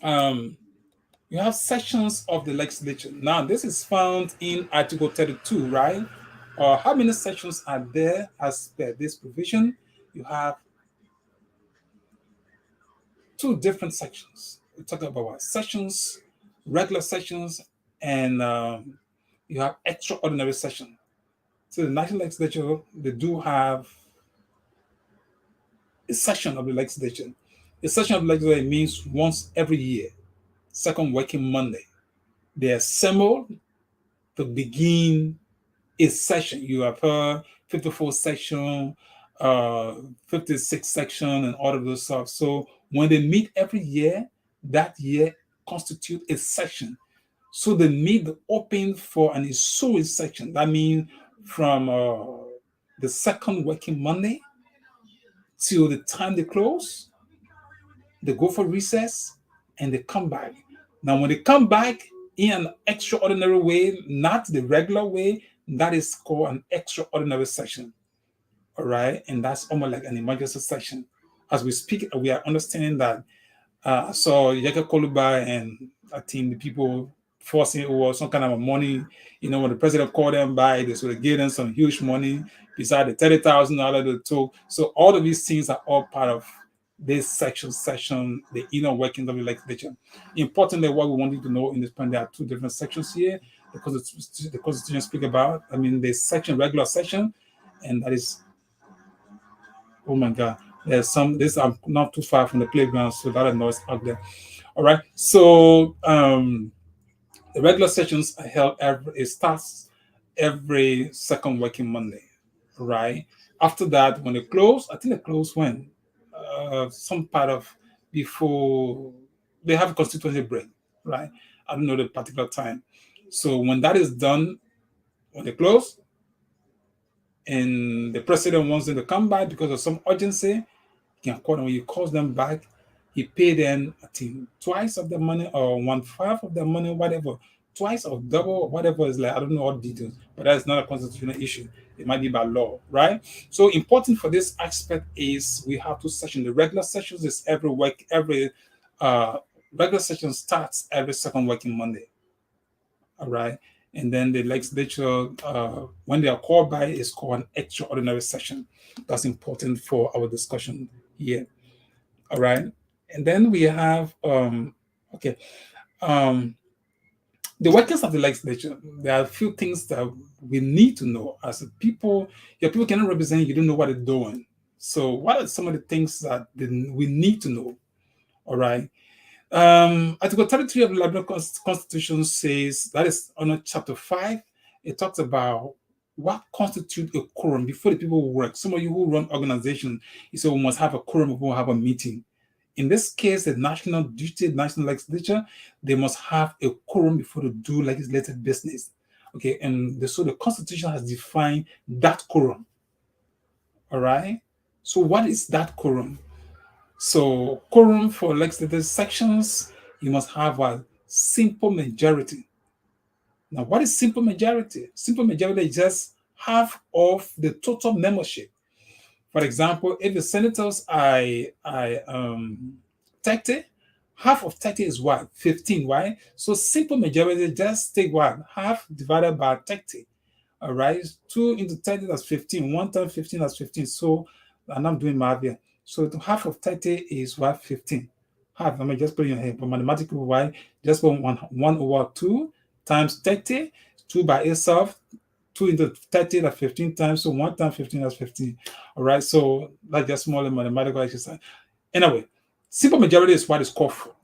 You have sections of the legislature. Now, this is found in Article 32, right? How many sections are there as per this provision? You have two different sections. We talk about what? Sessions, regular sessions, and you have extraordinary session. So the National Legislature, they do have a session of the legislature. A session of the legislature means once every year, second working Monday. They assemble to begin a session. You have heard 54 section, uh, 56 section, and all of those stuff. So when they meet every year, that year constitute a session. So they meet the open for an ensuing section. That means from the second working Monday till the time they close, they go for recess and they come back. Now, when they come back in an extraordinary way, not the regular way, that is called an extraordinary session. All right. And that's almost like an emergency session. As we speak, we are understanding that so Yaka Koluba and I think the people forcing or some kind of a money, when the president called them by, they sort of gave them some huge money beside the $30,000 they took. So all of these things are all part of this session, the inner workings of the legislature. Importantly, what we want you to know in this point, there are two different sections here. The Constitution speak about, the section, regular session, and that is, oh my God, there's this, I'm not too far from the playground, so that noise out there. All right. So the regular sessions are held it starts every second working Monday. Right. After that, when they close, I think they close when? Some part of before they have a constituency break, right? I don't know the particular time. So when that is done, when they close, and the president wants them to come back because of some urgency, he can call them. When he calls them back, he pay them, I think, twice of the money or 1/5 of the money, whatever, twice or double, whatever is like. I don't know all details, but that's not a constitutional issue. It might be by law, right? So important for this aspect is we have two sessions. The regular sessions is every uh regular session starts every second working Monday. All right. And then the legislature, when they are called by, is called an extraordinary session. That's important for our discussion here. All right. And then we have, okay, um, the workings of the legislature. There are a few things that we need to know as a people. Your people cannot represent you, you don't know what they're doing. So, what are some of the things that we need to know? All right. Article 33 of the Liberal Constitution says, that is on chapter 5, it talks about what constitutes a quorum before the people work. Some of you who run organizations, you say we must have a quorum before we have a meeting. In this case, the national legislature, they must have a quorum before they do legislative business. Okay, and so the Constitution has defined that quorum. All right. So what is that quorum? So, quorum for legislative sections, you must have a simple majority. Now, what is simple majority? Simple majority is just half of the total membership. For example, if the senators are 30, half of 30 is what? 15, right? So simple majority just take what? Half divided by 30. All right, 2 into 30, that's 15. 1 times 15, that's 15. So, and I'm doing math here. So, half of 30 is what? 15. Half, let me just put it in your head. But mathematically, why? Just put 1 over 2 times 30, 2 by itself, 2 into 30, that's 15 times. So, 1 times 15, that's 15. All right, so that's just small mathematical exercise. Anyway, simple majority is what is called for.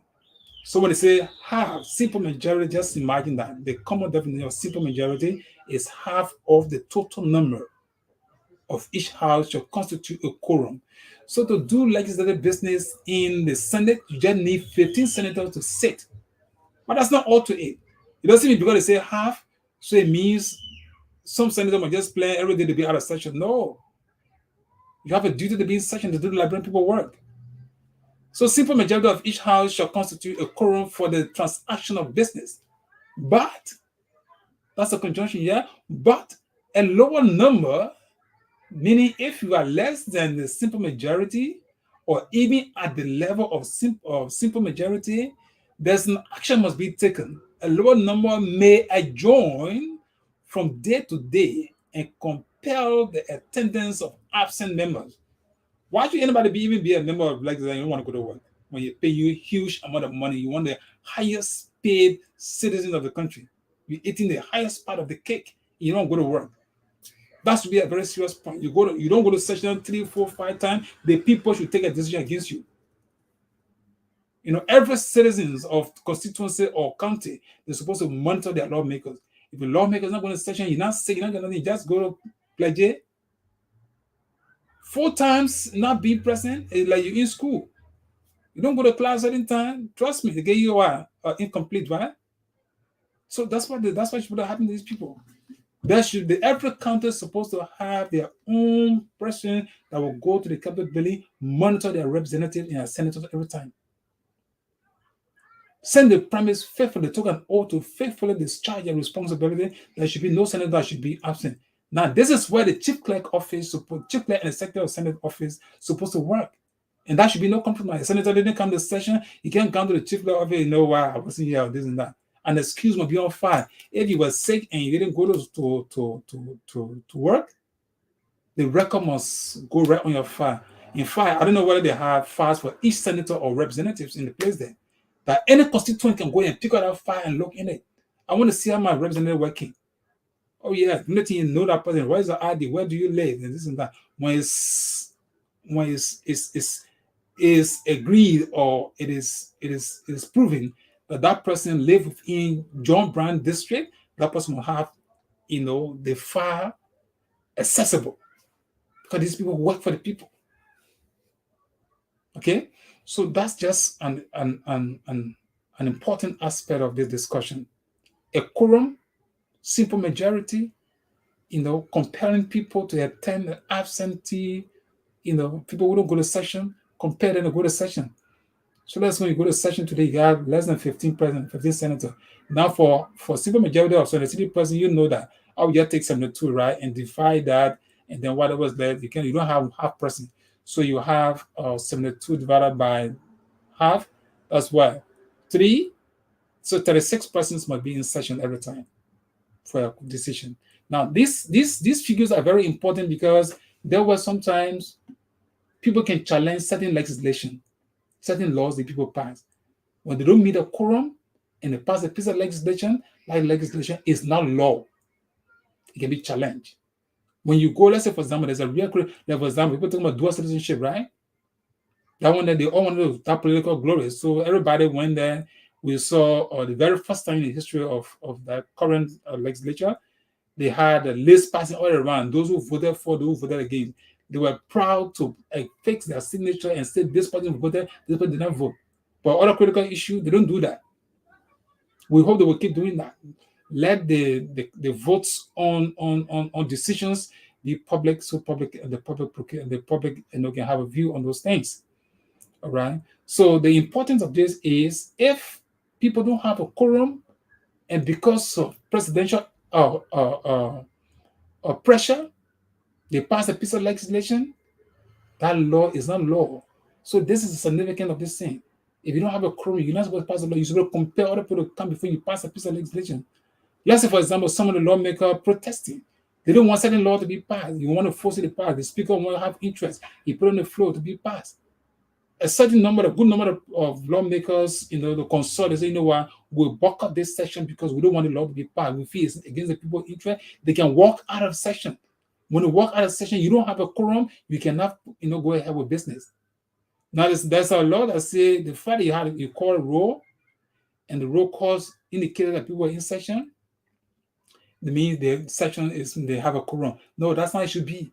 So when they say half, simple majority, just imagine that the common definition of simple majority is half of the total number of each house shall constitute a quorum. So to do legislative business in the Senate, you just need 15 senators to sit. But that's not all to it. It doesn't mean because they say half, so it means some senators might just plan every day to be out of session. No. You have a duty to be in session to do the librarian people work. So simple majority of each house shall constitute a quorum for the transaction of business. But, that's a conjunction, yeah? But a lower number, meaning if you are less than the simple majority, or even at the level of simple majority, there's an action must be taken. A lower number may adjourn from day to day and compel the attendance of absent members. Why should anybody even be a member of legislature and you want to go to work? when you pay you a huge amount of money, you want the highest paid citizen of the country. You're eating the highest part of the cake. You don't go to work. That should be a very serious point. You don't go to session 3, 4, 5 times. The people should take a decision against you. Every citizens of constituency or county, they're supposed to monitor their lawmakers. If the lawmaker is not going to session, you're not sick, you're not going to just go to pledge 4 times not being present. It's like you're in school. You don't go to class at any time. Trust me, they get you incomplete, right? So that's what should happen to these people. Every county is supposed to have their own person that will go to the Capitol building, monitor their representatives and their senators every time. Send the promise faithfully, took an oath to faithfully discharge their responsibility. There should be no senator that should be absent. Now, this is where the chief clerk office, chief clerk and the secretary of Senate office supposed to work. And that should be no compromise. The senator didn't come to session, he can't come to the chief clerk office, why I wasn't here, this and that. An excuse must be on file. If you were sick and you didn't go to work, the record must go right on your file. In fact, I don't know whether they have files for each senator or representatives in the place there. That any constituent can go and pick out that file and look in it. I want to see how my representative working. Oh yeah, letting you know that person. Where is the ID? Where do you live? And this and that. When it's agreed or it is proven that person live within John Brown district, that person will have the file accessible because these people work for the people. Okay, so that's just an important aspect of this discussion. A quorum, simple majority, compelling people to attend the absentee, people who don't go to session, compel them to go to session. So let's when you go to session today, you have less than 15 president, 15 senator. Now for simple majority of city person, you know that I will just take 72, right, and divide that, and then whatever is left, you don't have half person. So you have 72 divided by half. That's what 3. So 36 persons must be in session every time for a decision. Now these figures are very important because there were sometimes people can challenge certain legislation, certain laws that people pass. When they don't meet a quorum and they pass a piece of legislation, that legislation is not law. It can be challenged. When you go, let's say, for example, there's a real, for example, people talking about dual citizenship, right? That one that they all wanted that political glory. So everybody went there. We saw the very first time in the history of the current legislature, they had a list passing all around. Those who voted for, those who voted against. They were proud to fix their signature and say this person voted, this person did not vote. But other critical issues, they don't do that. We hope they will keep doing that. Let the votes on decisions be public, so the public can have a view on those things. All right. So the importance of this is if people don't have a quorum, and because of presidential pressure, they pass a piece of legislation, that law is not law. So this is the significance of this thing. If you don't have a quorum, you're not supposed to pass a law. You're supposed to compel other people to come before you pass a piece of legislation. Let's say, for example, some of the lawmakers protesting. They don't want certain law to be passed. You want to force it to pass. The speaker want to have interest. He put on the floor to be passed. A good number of lawmakers, the consult, they say, you know what, we'll boycott this session because we don't want the law to be passed. We feel it's against the people's interest. They can walk out of session. When you walk out of session, you don't have a quorum, you cannot, go ahead with business. Now, there's a law that say the fact that you call a roll, and the roll calls indicated that people are in session, it means the session they have a quorum. No, that's not how it should be.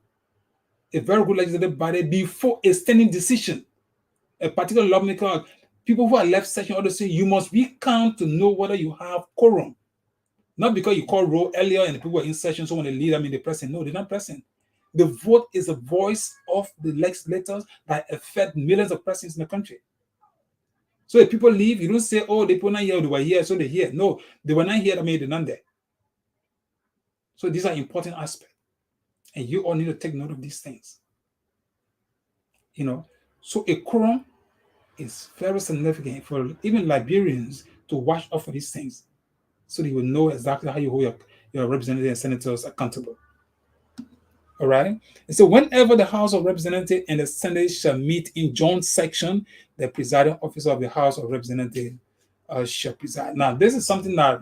A very good legislative body before a standing decision. A particular lawmaker, people who are left session always say you must recount to know whether you have quorum. Not because you call roll earlier and the people are in session, so when they leave, they're present. No, they're not present. The vote is the voice of the legislators that affect millions of persons in the country. So if people leave, you don't say, oh, they were not here, they were here, so they're here. No, they were not here, they're not there. So these are important aspects. And you all need to take note of these things. So a quorum is very significant for even Liberians to watch out for these things so that you will know exactly how you hold your representatives and senators accountable. All right. And so whenever the House of Representatives and the Senate shall meet in joint section, the presiding officer of the House of Representatives shall preside. Now, this is something that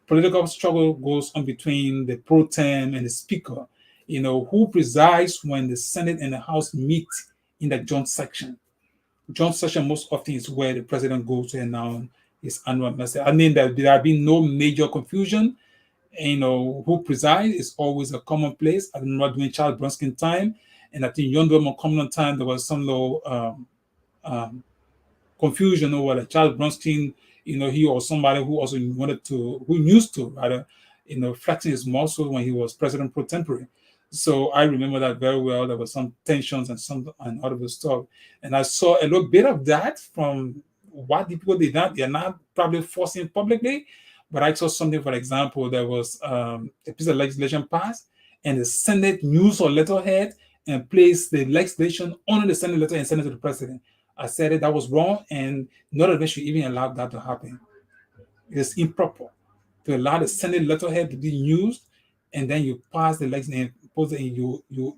political struggle goes on between the pro tem and the speaker. Who presides when the Senate and the House meet in the joint section. Joint session most often is where the president goes to announce his annual message. I mean, there have been no major confusion. Who presides is always a commonplace. I remember during Charles Bronson time, and I think Yonder Montgomery time, there was some little um, confusion over the Charles Bronson, he or somebody who also who used to rather, flexing his muscle when he was president pro tempore. So I remember that very well. There was some tensions and other stuff, and I saw a little bit of that from what the people did not. They're not probably forcing publicly, but I saw something. For example, there was a piece of legislation passed, and the Senate news or letterhead and placed the legislation on the Senate letter and sent it to the president. I said it, that was wrong, and none of them should even allow that to happen. It's improper to allow the Senate letterhead to be used, and then you pass the legislation and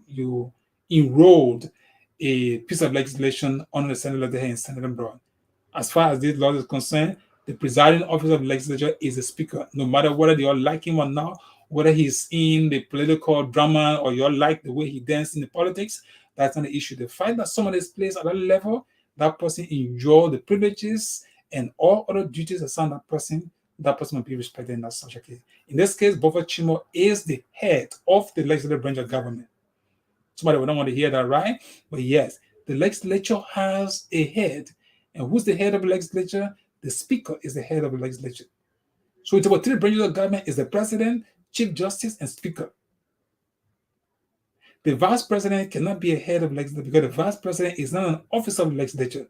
you enrolled a piece of legislation on the Senate letterhead and send it abroad. As far as this law is concerned, the presiding officer of the legislature is the speaker, no matter whether you all like him or not, whether he's in the political drama or you all like the way he dances in the politics. That's not the issue. The fact that someone is placed at that level, that person enjoy the privileges and all other duties assigned that person will be respected in that such a case. In this case, Buffer Chimo is the head of the legislative branch of government. Somebody would not want to hear that, right? But yes, the legislature has a head. And who's the head of the legislature? The speaker is the head of the legislature. So it's about three branches of government: is the president, chief justice, and speaker. The vice president cannot be a head of the legislature because the vice president is not an officer of the legislature.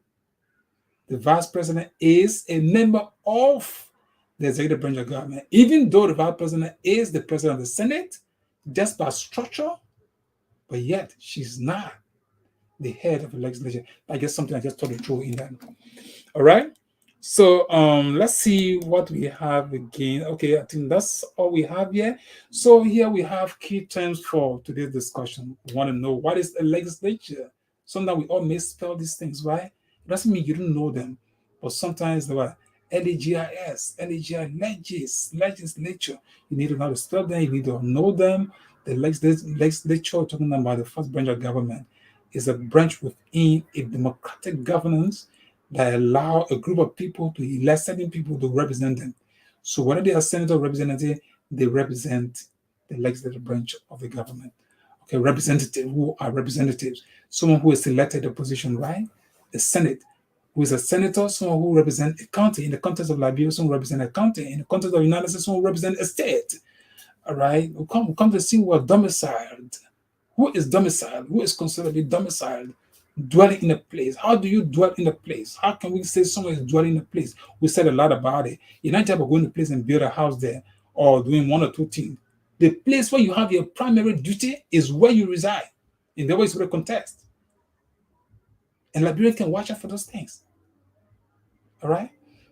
The vice president is a member of the executive branch of government. Even though the vice president is the president of the Senate, just by structure, but yet she's not the head of the legislature. I guess something I just thought to throw in there. All right. So let's see what we have again. Okay, I think that's all we have here. So here we have key terms for today's discussion. We want to know what is a legislature. Sometimes we all misspell these things, right? It doesn't mean you don't know them, but sometimes they were LEGIS, legislature. You need to know how to spell them. You need to know them. The legislature, talking about the first branch of government, is a branch within a democratic governance that allow a group of people to elect certain people to represent them. So whether they are senator or representative, they represent the legislative branch of the government. Okay, representative, who are representatives? Someone who is elected the position, right? The Senate, who is a senator, someone who represents a county. In the context of Liberia, someone represents a county. In the context of the United States, someone represents a state. All right, we come to see who are domiciled. Who is domiciled? Who is considered to be domiciled? Dwelling in a place. How do you dwell in a place? How can we say someone is dwelling in a place? We said a lot about it. You're not just going to a place and build a house there or doing one or two things. The place where you have your primary duty is where you reside. In the way it's a context. And Liberia can watch out for those things. All right?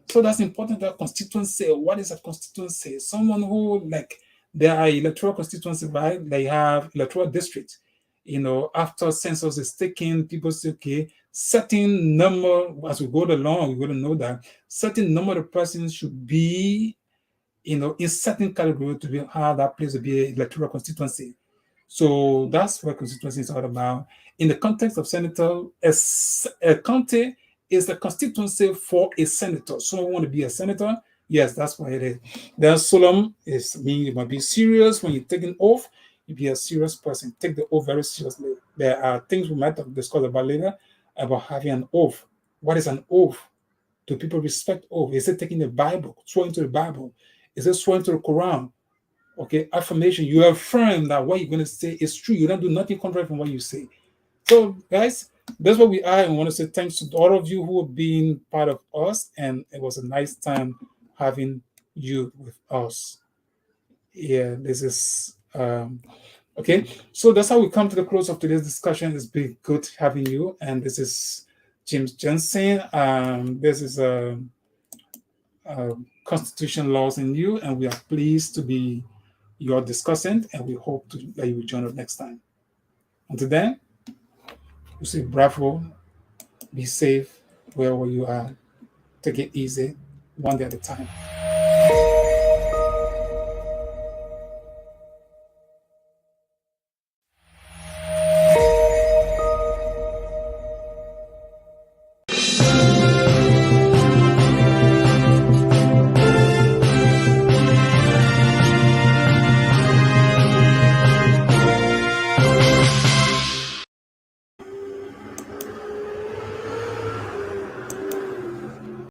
So that's important that constituency. What is a constituency? Someone who, like, there are electoral constituencies, right? They have electoral districts. After census is taken, people say, okay, certain number, as we go along, we're going to know that certain number of persons should be, in certain category to be how that place to be an electoral constituency. So that's what constituency is all about. In the context of senator, a county is the constituency for a senator. Someone want to be a senator? Yes, that's what it is. Then solemn is mean you might be serious when you take an oath. You be a serious person. Take the oath very seriously. There are things we might have discussed about later about having an oath. What is an oath? Do people respect oath? Is it taking the Bible, swearing to the Bible? Is it swearing to the Quran? Okay, affirmation. You affirm that what you're going to say is true. You don't do nothing contrary from what you say. So, guys, that's what we are. And I want to say thanks to all of you who have been part of us. And it was a nice time having you with us. Yeah, this is okay. So that's how we come to the close of today's discussion. It's been good having you. And this is James Jensen. This is Constitution Laws in You, and we are pleased to be your discussant, and we hope that you will join us next time. Until then, we say bravo, be safe wherever you are. Take it easy, one day at a time.